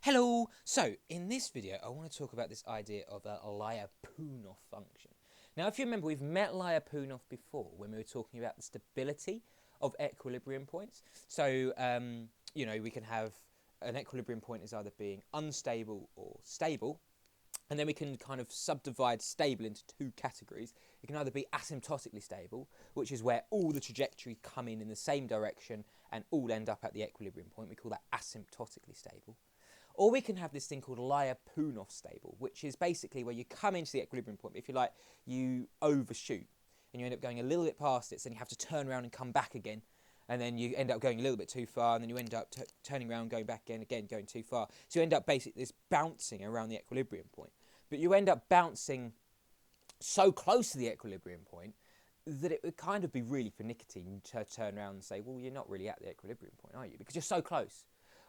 Hello! So, in this video, I want to talk about this idea of a Lyapunov function. Now, if you remember, we've met Lyapunov before when we were talking about the stability of equilibrium points. So, we can have an equilibrium point as either being unstable or stable, and then we can kind of subdivide stable into two categories. It can either be asymptotically stable, which is where all the trajectories come in the same direction and all end up at the equilibrium point. We call that asymptotically stable. Or we can have this thing called Lyapunov stable, which is basically where you come into the equilibrium point, but if you like, you overshoot and you end up going a little bit past it, so then you have to turn around and come back again, and then you end up going a little bit too far, and then you end up turning around, going back again, going too far. So you end up basically this bouncing around the equilibrium point. But you end up bouncing so close to the equilibrium point that it would kind of be really finicky to turn around and say, well, you're not really at the equilibrium point, are you? Because you're so close.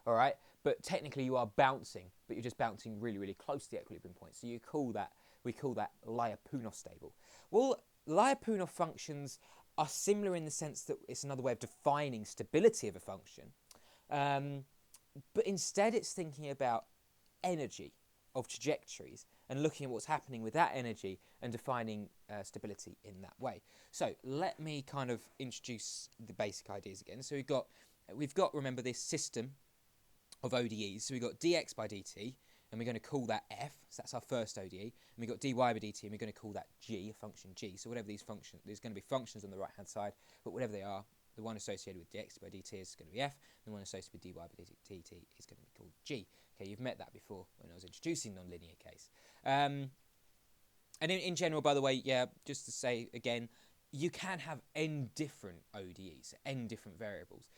All right, but technically you are bouncing, but you're just bouncing really, really close to the equilibrium point. So we call that Lyapunov stable. Well, Lyapunov functions are similar in the sense that it's another way of defining stability of a function, but instead it's thinking about energy of trajectories and looking at what's happening with that energy and defining stability in that way. So let me kind of introduce the basic ideas again. So we've got remember this system of ODEs. So we've got dx by dt, and we're going to call that f, so that's our first ODE, and we've got dy by dt, and we're going to call that g, a function g. So whatever these functions, there's going to be functions on the right hand side, but whatever they are, the one associated with dx by dt is going to be f, and the one associated with dy by dt is going to be called g. Okay, you've met that before when I was introducing nonlinear case. And in general, by the way, yeah, just to say again, you can have n different ODEs, n different variables,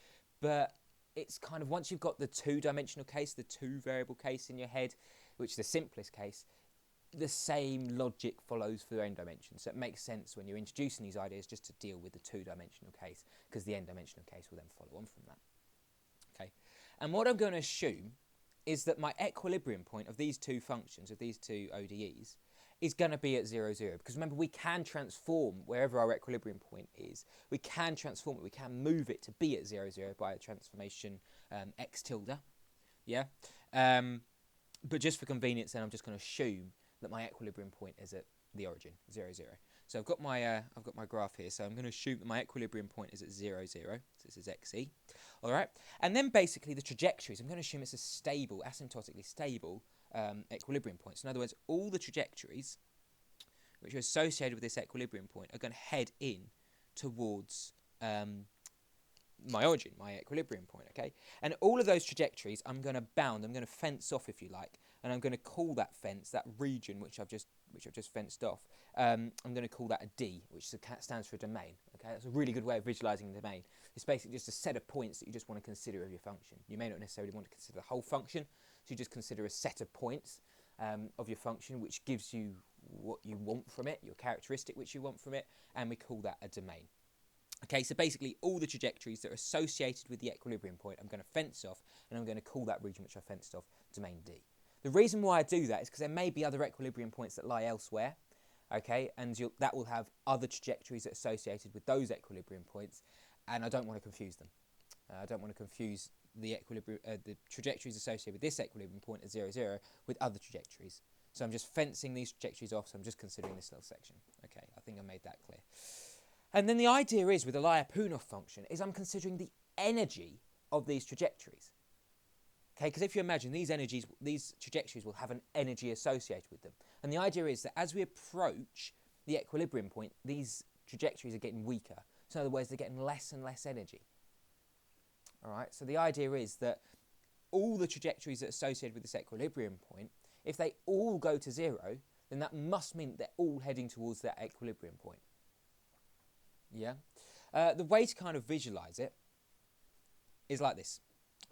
but it's kind of, once you've got the two-dimensional case, the two-variable case in your head, which is the simplest case, the same logic follows for the n dimensions. So it makes sense when you're introducing these ideas just to deal with the two-dimensional case, because the n-dimensional case will then follow on from that. Okay, and what I'm going to assume is that my equilibrium point of these two functions, of these two ODEs, is going to be at 0, 0. Because remember, we can transform wherever our equilibrium point is. We can transform it. We can move it to be at 0, 0 by a transformation x tilde. Yeah. But just for convenience, then I'm just going to assume that my equilibrium point is at the origin, 0, 0. So I've got my graph here. So I'm going to assume that my equilibrium point is at 0, 0. So this is xe. All right. And then basically the trajectories, I'm going to assume it's a stable, asymptotically stable equilibrium point. So in other words, all the trajectories which are associated with this equilibrium point are going to head in towards my origin, my equilibrium point, okay? And all of those trajectories I'm going to bound, I'm going to fence off, if you like, and I'm going to call that fence, that region which I've just fenced off, I'm going to call that a D, which stands for a domain, okay? That's a really good way of visualizing the domain. It's basically just a set of points that you just want to consider of your function. You may not necessarily want to consider the whole function, so you just consider a set of points of your function which gives you what you want from it, your characteristic which you want from it, and we call that a domain. Okay, so basically all the trajectories that are associated with the equilibrium point I'm going to fence off, and I'm going to call that region which I fenced off domain D. The reason why I do that is because there may be other equilibrium points that lie elsewhere, okay, and that will have other trajectories that are associated with those equilibrium points, and I don't want to confuse them. I don't want to confuse the trajectories associated with this equilibrium point at 0, 0 with other trajectories. So I'm just fencing these trajectories off, so I'm just considering this little section. Okay, I think I made that clear. And then the idea is, with the Lyapunov function, is I'm considering the energy of these trajectories. Okay, because if you imagine, these trajectories will have an energy associated with them. And the idea is that as we approach the equilibrium point, these trajectories are getting weaker. So in other words, they're getting less and less energy. All right, so the idea is that all the trajectories that are associated with this equilibrium point, if they all go to 0, then that must mean they're all heading towards that equilibrium point. Yeah? The way to kind of visualize it is like this.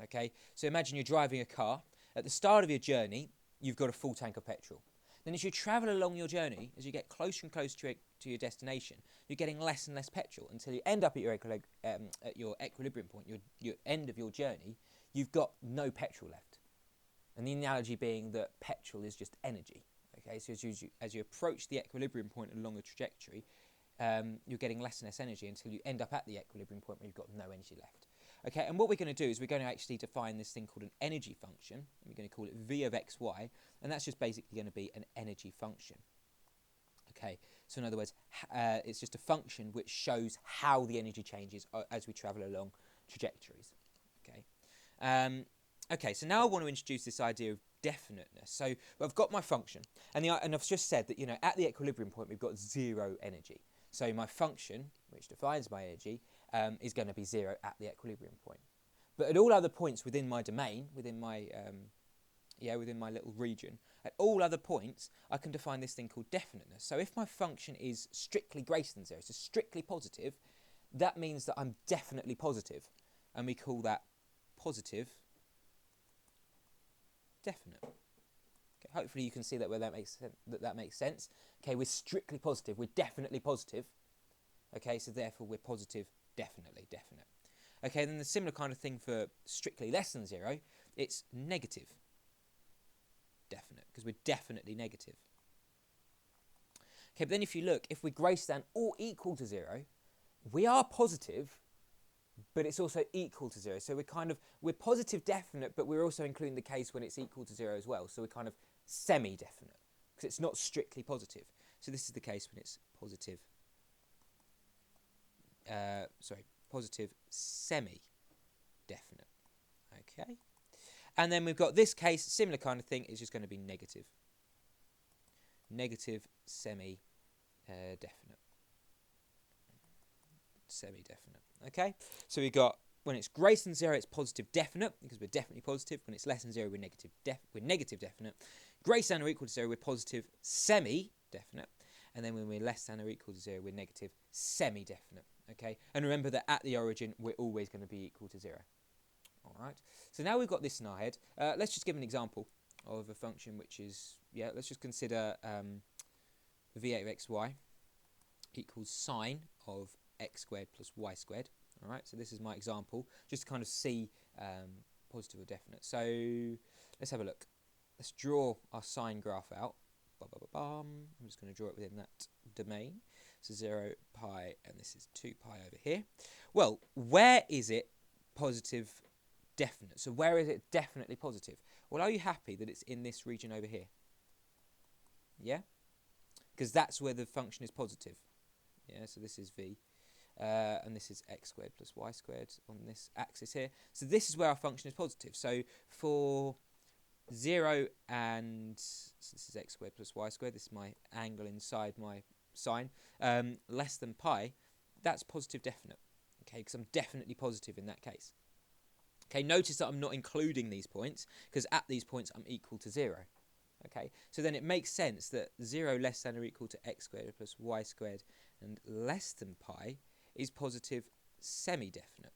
Okay, so imagine you're driving a car. At the start of your journey, you've got a full tank of petrol. Then as you travel along your journey, as you get closer and closer to your destination, you're getting less and less petrol until you end up at your equilibrium point, your end of your journey, you've got no petrol left. And the analogy being that petrol is just energy. Okay, so as you approach the equilibrium point along the trajectory, you're getting less and less energy until you end up at the equilibrium point where you've got no energy left. Okay, and what we're going to do is we're going to actually define this thing called an energy function. We're going to call it v of xy, and that's just basically going to be an energy function. Okay, so in other words, it's just a function which shows how the energy changes as we travel along trajectories. Okay, okay, so now I want to introduce this idea of definiteness. So I've got my function, and I've just said that, you know, at the equilibrium point we've got 0 energy. So my function, which defines my energy, is going to be 0 at the equilibrium point. But at all other points within my domain, within my little region, at all other points, I can define this thing called definiteness. So if my function is strictly greater than 0, so strictly positive, that means that I'm definitely positive, and we call that positive definite. Okay, hopefully you can see that where that makes sense. That makes sense. Okay, we're strictly positive. We're definitely positive. Okay, so therefore we're positive definitely definite. Okay, then the similar kind of thing for strictly less than 0. It's negative definite, because we're definitely negative. Okay, but then if you look, if we're greater than or equal to 0, we are positive, but it's also equal to 0. So we're positive definite, but we're also including the case when it's equal to 0 as well. So we're kind of semi-definite, because it's not strictly positive. So this is the case when it's positive, positive semi-definite. Okay. And then we've got this case, similar kind of thing, it's just going to be negative. Negative semi-definite. Semi-definite. Okay? So we've got, when it's greater than 0, it's positive definite, because we're definitely positive. When it's less than 0, we're negative definite. Greater than or equal to 0, we're positive semi-definite. And then when we're less than or equal to 0, we're negative semi-definite. Okay? And remember that at the origin, we're always going to be equal to 0. Alright, so now we've got this in our head. Let's just give an example of a function which is, let's just consider v8 of xy equals sine of x squared plus y squared. Alright, so this is my example, just to kind of see positive or definite. So let's have a look. Let's draw our sine graph out. I'm just going to draw it within that domain. So 0, pi, and this is 2 pi over here. Well, where is it positive definite? So where is it definitely positive? Well, are you happy that it's in this region over here? Yeah? Because that's where the function is positive. Yeah, so this is v. And this is x squared plus y squared on this axis here. So this is where our function is positive. So for 0 and, so this is x squared plus y squared, this is my angle inside my sine, less than pi, that's positive definite. Okay, because I'm definitely positive in that case. Okay, notice that I'm not including these points, because at these points I'm equal to 0. Okay, so then it makes sense that 0 less than or equal to x squared plus y squared and less than pi is positive semi-definite.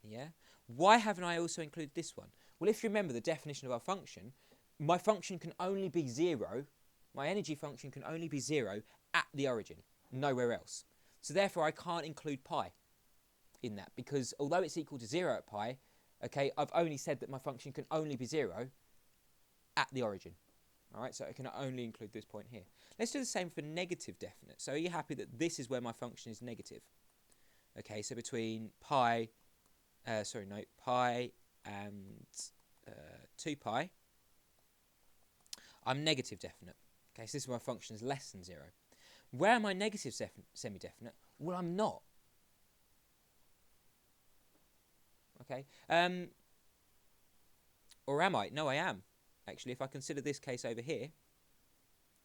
Yeah? Why haven't I also included this one? Well, if you remember the definition of our function, my function can only be 0, my energy function can only be 0 at the origin, nowhere else. So therefore I can't include pi in that, because although it's equal to 0 at pi, okay, I've only said that my function can only be 0 at the origin. Alright, so I can only include this point here. Let's do the same for negative definite. So are you happy that this is where my function is negative? Okay, so between pi and 2 pi, I'm negative definite. Okay, so this is where my function is less than 0. Where am I negative semi-definite? Well, I'm not. Okay, or am I? No, I am. Actually, if I consider this case over here,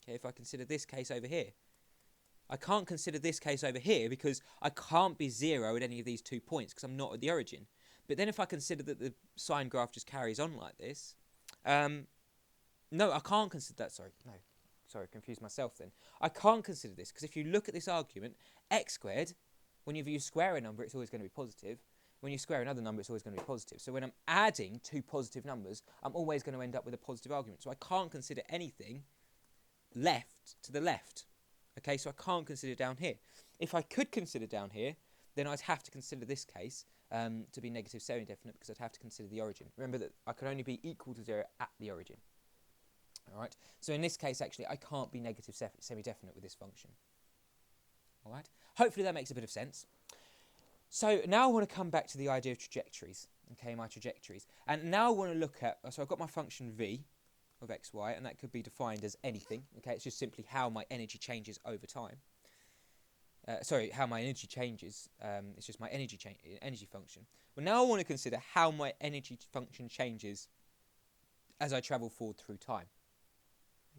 okay, if I consider this case over here, I can't consider this case over here because I can't be 0 at any of these 2 points because I'm not at the origin. But then if I consider that the sine graph just carries on like this, no, I can't consider that. Sorry, confused myself then. I can't consider this because if you look at this argument, x squared, whenever you square a number, it's always going to be positive. When you square another number, it's always going to be positive. So when I'm adding 2 positive numbers, I'm always going to end up with a positive argument. So I can't consider anything left to the left. Okay, so I can't consider down here. If I could consider down here, then I'd have to consider this case to be negative semi-definite because I'd have to consider the origin. Remember that I can only be equal to 0 at the origin. Alright, so in this case, actually, I can't be negative semi-definite with this function. Alright, hopefully that makes a bit of sense. So now I want to come back to the idea of trajectories, okay, my trajectories. And now I want to look at, so I've got my function v of xy, and that could be defined as anything, okay, it's just simply how my energy changes over time. How my energy changes, it's just my energy function. Well, now I want to consider how my energy function changes as I travel forward through time,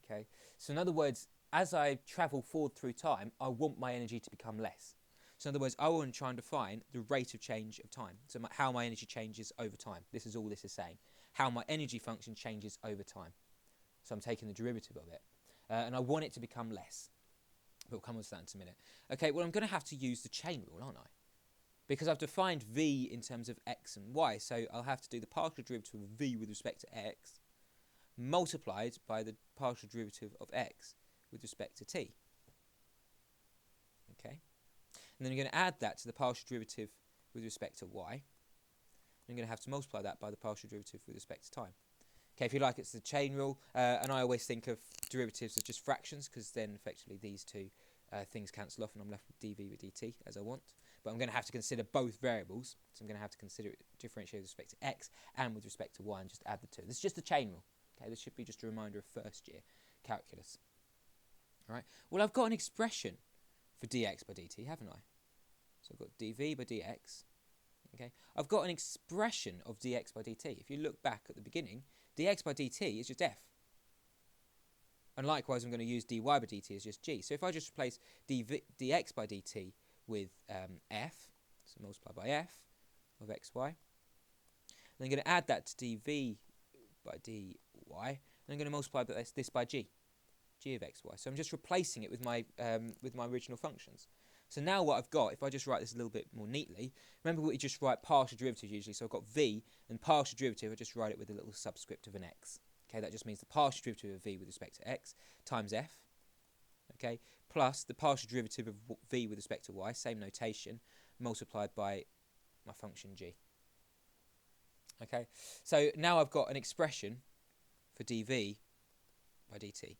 okay. So in other words, as I travel forward through time, I want my energy to become less. So in other words, I want to try and define the rate of change of time. So how my energy changes over time. This is all this is saying. How my energy function changes over time. So I'm taking the derivative of it. And I want it to become less. But we'll come on to that in a minute. Okay, well, I'm going to have to use the chain rule, aren't I? Because I've defined v in terms of x and y. So I'll have to do the partial derivative of v with respect to x multiplied by the partial derivative of x with respect to t. Okay? And then you're going to add that to the partial derivative with respect to y. And you're going to have to multiply that by the partial derivative with respect to time. Okay, if you like, it's the chain rule. And I always think of derivatives as just fractions, because then effectively these two things cancel off and I'm left with dv with dt as I want. But I'm going to have to consider both variables. So I'm going to have to consider it differentiate with respect to x and with respect to y and just add the two. This is just the chain rule. Okay, this should be just a reminder of first year calculus. All right. Well, I've got an expression for dx by dt, haven't I? So I've got dv by dx. Okay, I've got an expression of dx by dt. If you look back at the beginning, dx by dt is just f. And likewise, I'm going to use dy by dt as just g. So if I just replace dx by dt with f, so multiply by f of xy, then I'm going to add that to dv by dy, and I'm going to multiply this by g of xy. So I'm just replacing it with my original functions. So now what I've got, if I just write this a little bit more neatly, remember we just write partial derivatives usually, so I've got v, and partial derivative, I just write it with a little subscript of an x. Okay, that just means the partial derivative of v with respect to x times f, okay, plus the partial derivative of v with respect to y, same notation, multiplied by my function g. Okay, so now I've got an expression for dv by dt.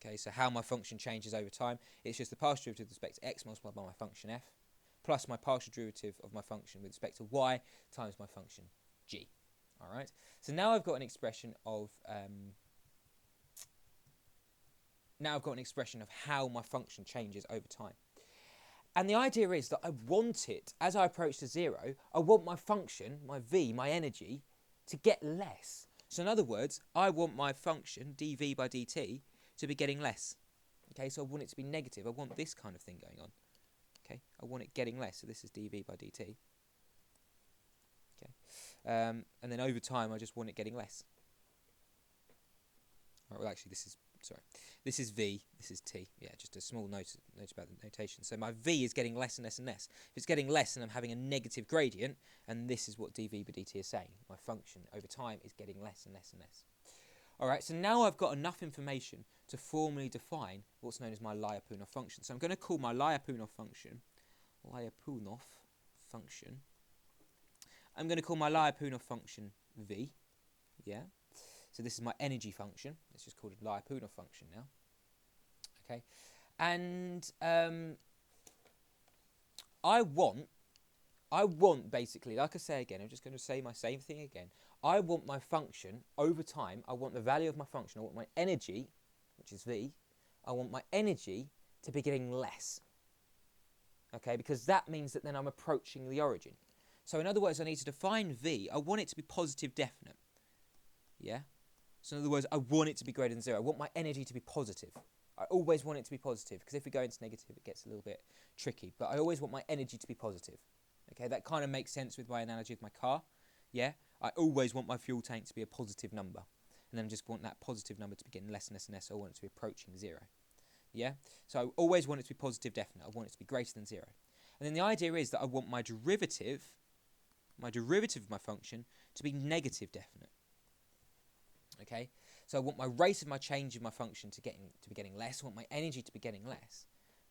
Okay, so how my function changes over time, it's just the partial derivative with respect to x multiplied by my function f, plus my partial derivative of my function with respect to y times my function g. All right. So now I've got an expression of how my function changes over time. And the idea is that I want it, as I approach to 0, I want my function, my v, my energy, to get less. So in other words, I want my function, dv by dt, to be getting less. Okay, so I want it to be negative. I want this kind of thing going on. Okay, I want it getting less. So this is dv by dt. Okay, and then over time, I just want it getting less. All right, well, actually, this is v, this is t. Yeah, just a small note about the notation. So my v is getting less and less and less. If it's getting less, then I'm having a negative gradient, and this is what dv by dt is saying. My function over time is getting less and less and less. All right, so now I've got enough information to formally define what's known as my Lyapunov function. So I'm going to call my Lyapunov function, I'm going to call my Lyapunov function v, yeah. So this is my energy function. Let's just call it Lyapunov function now. Okay, and I want basically, like I say again, I'm just going to say my same thing again. I want my function over time, I want the value of my function, I want my energy, which is v, I want my energy to be getting less. Okay, because that means that then I'm approaching the origin. So in other words, I need to define v, I want it to be positive definite. Yeah? So in other words, I want it to be greater than 0. I want my energy to be positive. I always want it to be positive, because if we go into negative, it gets a little bit tricky. But I always want my energy to be positive. Okay, that kind of makes sense with my analogy of my car. Yeah? I always want my fuel tank to be a positive number. And then I just want that positive number to be getting less and less and less. So I want it to be approaching 0. Yeah? So I always want it to be positive definite. I want it to be greater than 0. And then the idea is that I want my derivative of my function, to be negative definite. Okay? So I want my rate of my change of my function to be getting less. I want my energy to be getting less.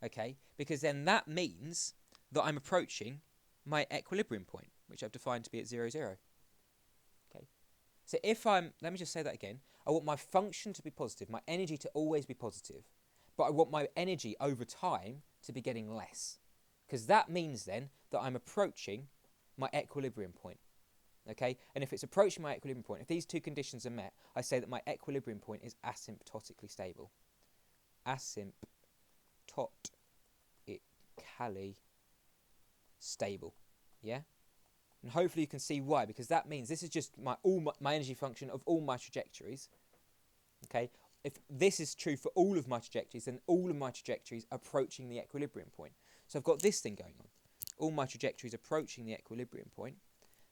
Okay? Because then that means that I'm approaching my equilibrium point, which I've defined to be at 0, 0. Okay? So let me just say that again. I want my function to be positive, my energy to always be positive, but I want my energy over time to be getting less. because that means then that I'm approaching my equilibrium point. Okay, and if it's approaching my equilibrium point, if these two conditions are met, I say that my equilibrium point is asymptotically stable. Asymptotically stable. Yeah? And hopefully you can see why, because that means this is just my energy function of all my trajectories. Okay? If this is true for all of my trajectories, then all of my trajectories are approaching the equilibrium point. So I've got this thing going on. All my trajectories approaching the equilibrium point.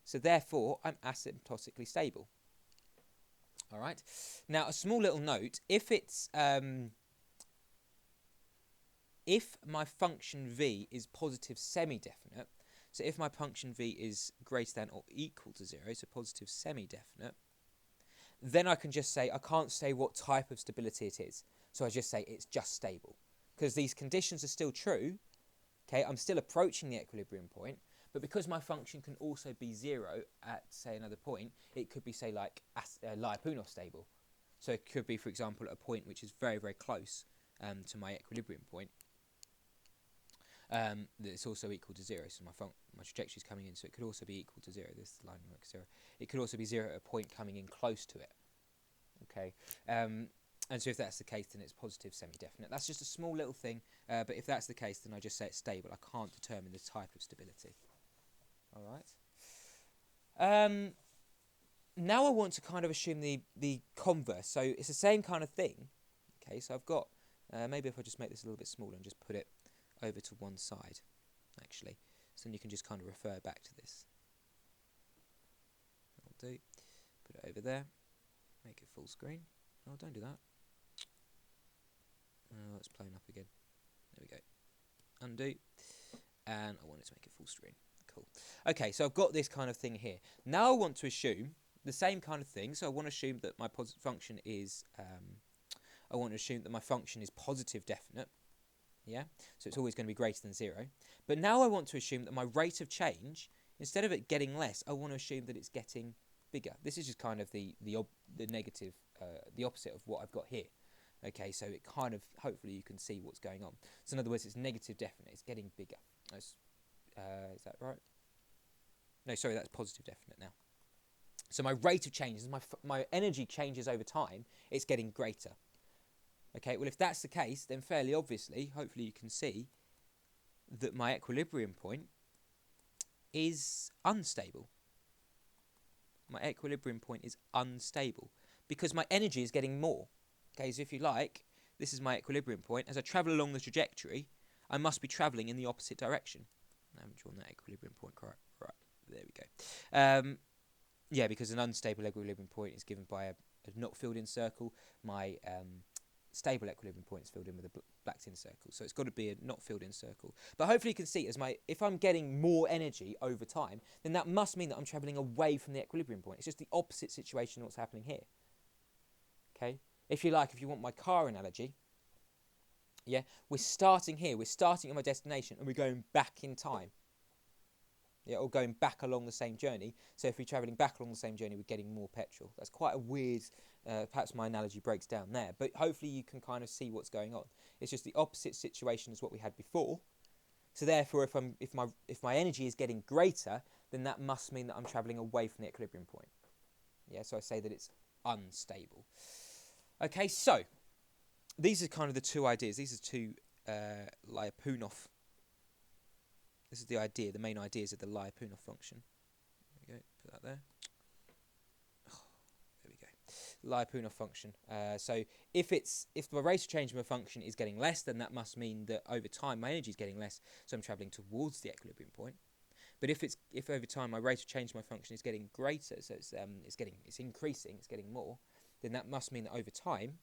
So therefore, I'm asymptotically stable. All right. Now, a small little note: if my function v is positive semi-definite, so if my function v is greater than or equal to 0, so positive semi-definite, then I can just say I can't say what type of stability it is. So I just say it's just stable, because these conditions are still true. Okay, I'm still approaching the equilibrium point. But because my function can also be 0 at, say, another point, it could be, say, like Lyapunov stable. So it could be, for example, at a point which is very, very close to my equilibrium point. That it's also equal to 0. So my trajectory is coming in, so it could also be equal to 0. This line marks 0. It could also be 0 at a point coming in close to it. Okay. And so if that's the case, then it's positive semi-definite. That's just a small little thing. But if that's the case, then I just say it's stable. I can't determine the type of stability. All right. Now I want to kind of assume the converse. So it's the same kind of thing. Okay, so I've got, maybe if I just make this a little bit smaller and just put it over to one side, actually. So then you can just kind of refer back to this. I'll do. Put it over there. Make it full screen. Oh, don't do that. Oh, it's playing up again. There we go. Undo. And I want it to make it full screen. Cool. Okay, so I've got this kind of thing here. Now I want to assume the same kind of thing. So I want to assume that my function is positive definite. Yeah. So it's always going to be greater than 0. But now I want to assume that my rate of change, instead of it getting less, I want to assume that it's getting bigger. This is just kind of the negative, the opposite of what I've got here. Okay, so it kind of, hopefully you can see what's going on. So in other words, it's negative definite. It's getting bigger. Is that right? No, sorry, that's positive definite now. So my rate of change, as my energy changes over time, it's getting greater. Okay, well, if that's the case, then fairly obviously, hopefully you can see that my equilibrium point is unstable. My equilibrium point is unstable because my energy is getting more. Okay, so if you like, this is my equilibrium point. As I travel along the trajectory, I must be travelling in the opposite direction. I haven't drawn that equilibrium point correct. Right, there we go. Yeah, because an unstable equilibrium point is given by a not filled in circle. My stable equilibrium point is filled in with a blacked in circle. So it's got to be a not filled in circle. But hopefully you can see, if I'm getting more energy over time, then that must mean that I'm travelling away from the equilibrium point. It's just the opposite situation of what's happening here. Okay? If you like, if you want my car analogy, yeah, we're starting here. We're starting at my destination and we're going back in time. Yeah, or going back along the same journey. So if we're travelling back along the same journey, we're getting more petrol. That's quite a weird, perhaps my analogy breaks down there. But hopefully you can kind of see what's going on. It's just the opposite situation as what we had before. So therefore, if my energy is getting greater, then that must mean that I'm travelling away from the equilibrium point. Yeah, so I say that it's unstable. Okay, so these are kind of the two ideas. These are two Lyapunov. This is the idea, the main ideas of the Lyapunov function. There we go, put that there. Oh, there we go. Lyapunov function. So if the rate of change of my function is getting less, then that must mean that over time my energy is getting less, so I'm travelling towards the equilibrium point. But if over time my rate of change of my function is getting greater, so it's increasing, it's getting more, then that must mean that over time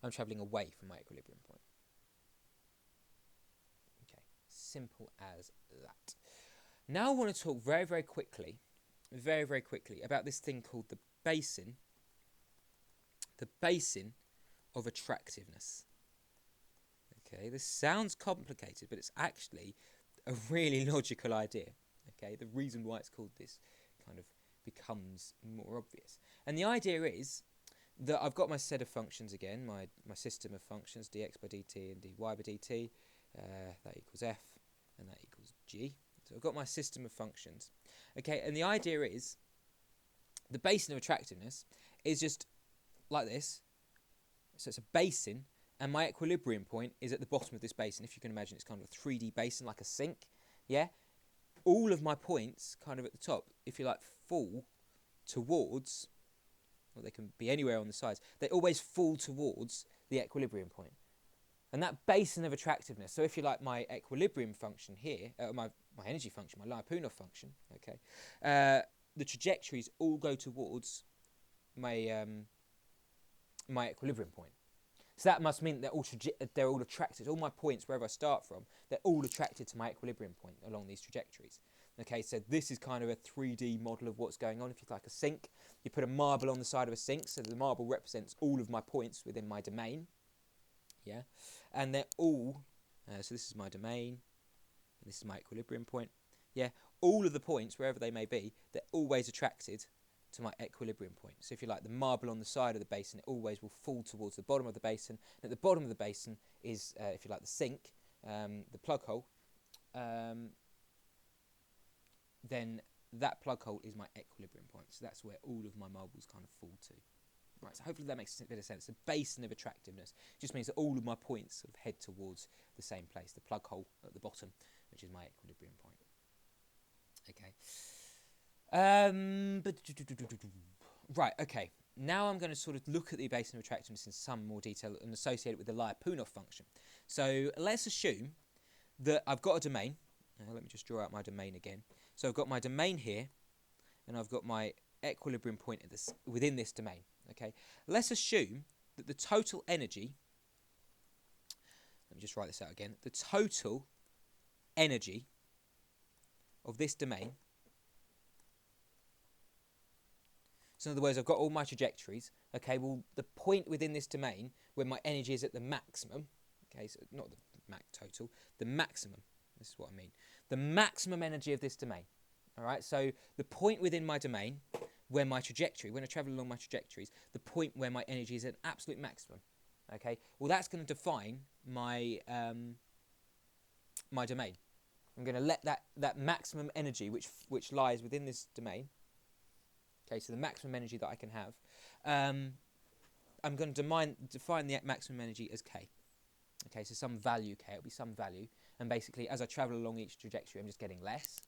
I'm travelling away from my equilibrium point. Okay, simple as that. Now I want to talk very, very quickly about this thing called the basin of attractiveness. Okay, this sounds complicated, but it's actually a really logical idea. Okay, the reason why it's called this kind of becomes more obvious. And the idea is that I've got my set of functions again, my system of functions, dx by dt and dy by dt, that equals f. and that equals G. So I've got my system of functions. Okay, and the idea is the basin of attractiveness is just like this. So it's a basin, and my equilibrium point is at the bottom of this basin. If you can imagine, it's kind of a 3D basin, like a sink. Yeah, all of my points kind of at the top, if you like, fall towards, well, they can be anywhere on the sides, they always fall towards the equilibrium point. And that basin of attractiveness, so if you like, my equilibrium function here, my energy function, my Lyapunov function, okay, the trajectories all go towards my my equilibrium point. So that must mean they're all attracted. All my points, wherever I start from, they're all attracted to my equilibrium point along these trajectories. Okay, so this is kind of a 3D model of what's going on. If you like a sink, you put a marble on the side of a sink, so the marble represents all of my points within my domain. Yeah, and they're all, so this is my domain, and this is my equilibrium point. Yeah, all of the points, wherever they may be, they're always attracted to my equilibrium point. So if you like, the marble on the side of the basin, it always will fall towards the bottom of the basin. And at the bottom of the basin is, if you like, the sink, the plug hole. Then that plug hole is my equilibrium point. So that's where all of my marbles kind of fall to. Right, so hopefully that makes a bit of sense. The basin of attractiveness just means that all of my points sort of head towards the same place, the plug hole at the bottom, which is my equilibrium point. Okay. Right, okay. Now I'm going to sort of look at the basin of attractiveness in some more detail and associate it with the Lyapunov function. So let's assume that I've got a domain. Let me just draw out my domain again. So I've got my domain here, and I've got my equilibrium point at this, within this domain. Okay. Let's assume that the total energy, let me just write this out again, the total energy of this domain, so in other words, I've got all my trajectories. Okay, well, the point within this domain where my energy is at the maximum, okay, so not the max total, the maximum, this is what I mean, the maximum energy of this domain. All right, so the point within my domain where my trajectory, when I travel along my trajectories, the point where my energy is at absolute maximum. Okay, well, that's going to define my my domain. I'm going to let that maximum energy which lies within this domain. Okay, so the maximum energy that I can have, I'm going to define the maximum energy as K. Okay, so some value K, it'll be some value, and basically as I travel along each trajectory, I'm just getting less.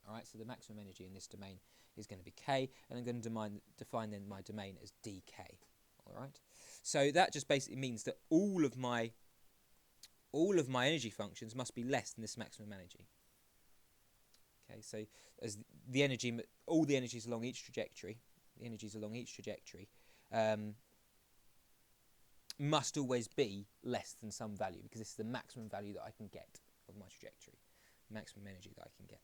All right, so the maximum energy in this domain is going to be K, and I'm going to define then my domain as dk. All right, so that just basically means that all of my energy functions must be less than this maximum energy. Okay, so as the energy, all the energies along each trajectory, must always be less than some value, because this is the maximum value that I can get of my trajectory, maximum energy that I can get.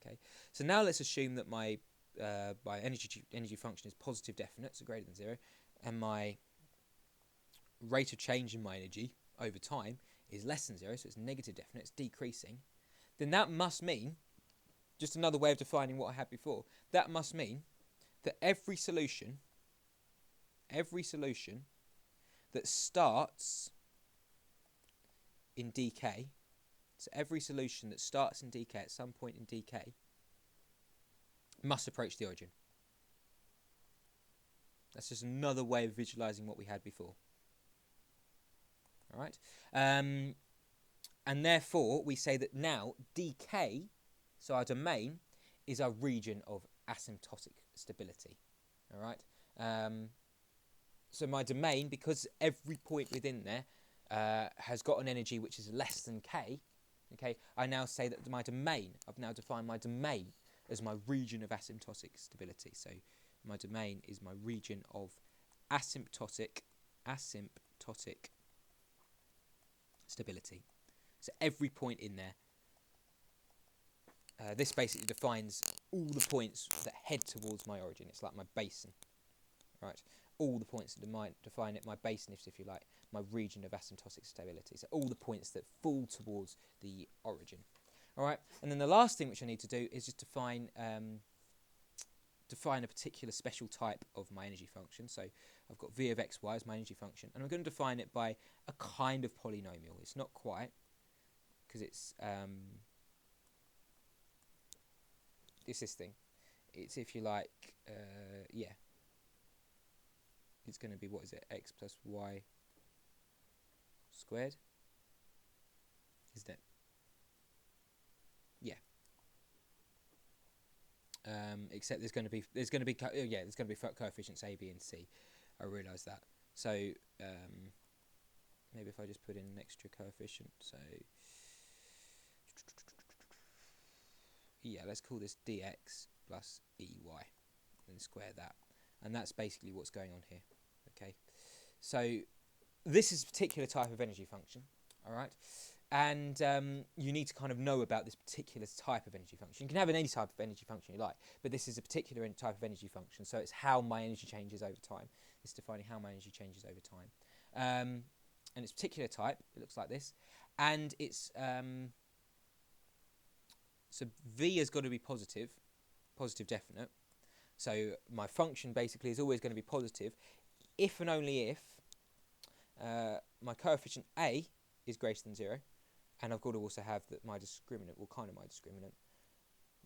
Okay, so now let's assume that my energy function is positive definite, so greater than 0, and my rate of change in my energy over time is less than 0, so it's negative definite, it's decreasing. Then that must mean, just another way of defining what I had before, that must mean that every solution that starts in dk, so every solution that starts in dk at some point in dk must approach the origin. That's just another way of visualizing what we had before. All right, and therefore we say that now dk, so our domain, is our region of asymptotic stability. All right, so my domain, because every point within there has got an energy which is less than k, okay, I now say that my domain, I've now defined my domain as my region of asymptotic stability. So my domain is my region of asymptotic stability. So every point in there, this basically defines all the points that head towards my origin. It's like my basin, right? All the points that define it, my basin, if you like, my region of asymptotic stability. So all the points that fall towards the origin. All right, and then the last thing which I need to do is just define a particular special type of my energy function. So I've got v of xy as my energy function, and I'm going to define it by a kind of polynomial. It's not quite, because it's this thing. It's, if you like, yeah, it's going to be, what is it, x plus y squared, isn't it? Yeah. Except there's going to be coefficients a, b, and c. I realise that. So maybe if I just put in an extra coefficient, so yeah, let's call this dx plus ey, and square that, and that's basically what's going on here. Okay, so this is a particular type of energy function, all right, and you need to kind of know about this particular type of energy function. You can have any type of energy function you like, but this is a particular type of energy function, so it's how my energy changes over time. It's defining how my energy changes over time, and its particular type, it looks like this, and it's so v has got to be positive definite. So my function basically is always going to be positive if and only if my coefficient a is greater than 0, and I've got to also have that my discriminant,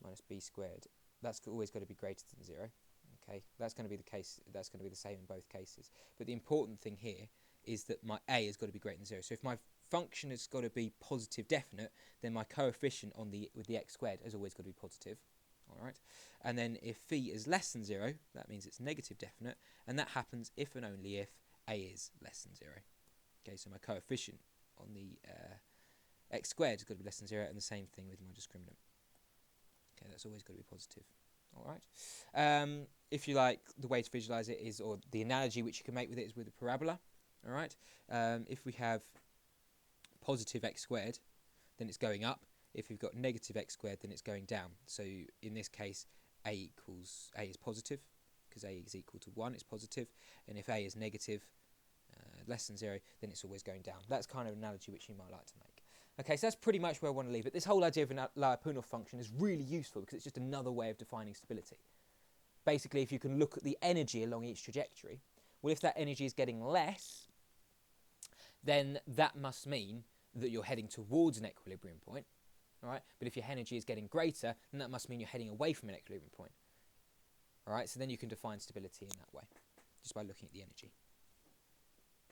minus b squared, that's always got to be greater than 0. Okay, that's going to be the case. That's going to be the same in both cases. But the important thing here is that my a has got to be greater than 0. So if my function has got to be positive definite, then my coefficient with the x squared has always got to be positive. All right, and then if phi is less than 0, that means it's negative definite, and that happens if and only if a is less than 0. Okay, so my coefficient on the x squared has got to be less than 0, and the same thing with my discriminant. Okay, that's always got to be positive. All right. If you like, the way to visualize it is, or the analogy which you can make with it is with a parabola. All right. If we have positive x squared, then it's going up. If we've got negative x squared, then it's going down. So in this case, a is positive, because a is equal to 1, it's positive. And if a is negative, less than 0, then it's always going down. That's kind of an analogy which you might like to make. Okay, so that's pretty much where I want to leave it. This whole idea of a Lyapunov function is really useful because it's just another way of defining stability. Basically, if you can look at the energy along each trajectory, well, if that energy is getting less, then that must mean that you're heading towards an equilibrium point, all right? But if your energy is getting greater, then that must mean you're heading away from an equilibrium point, all right? So then you can define stability in that way, just by looking at the energy.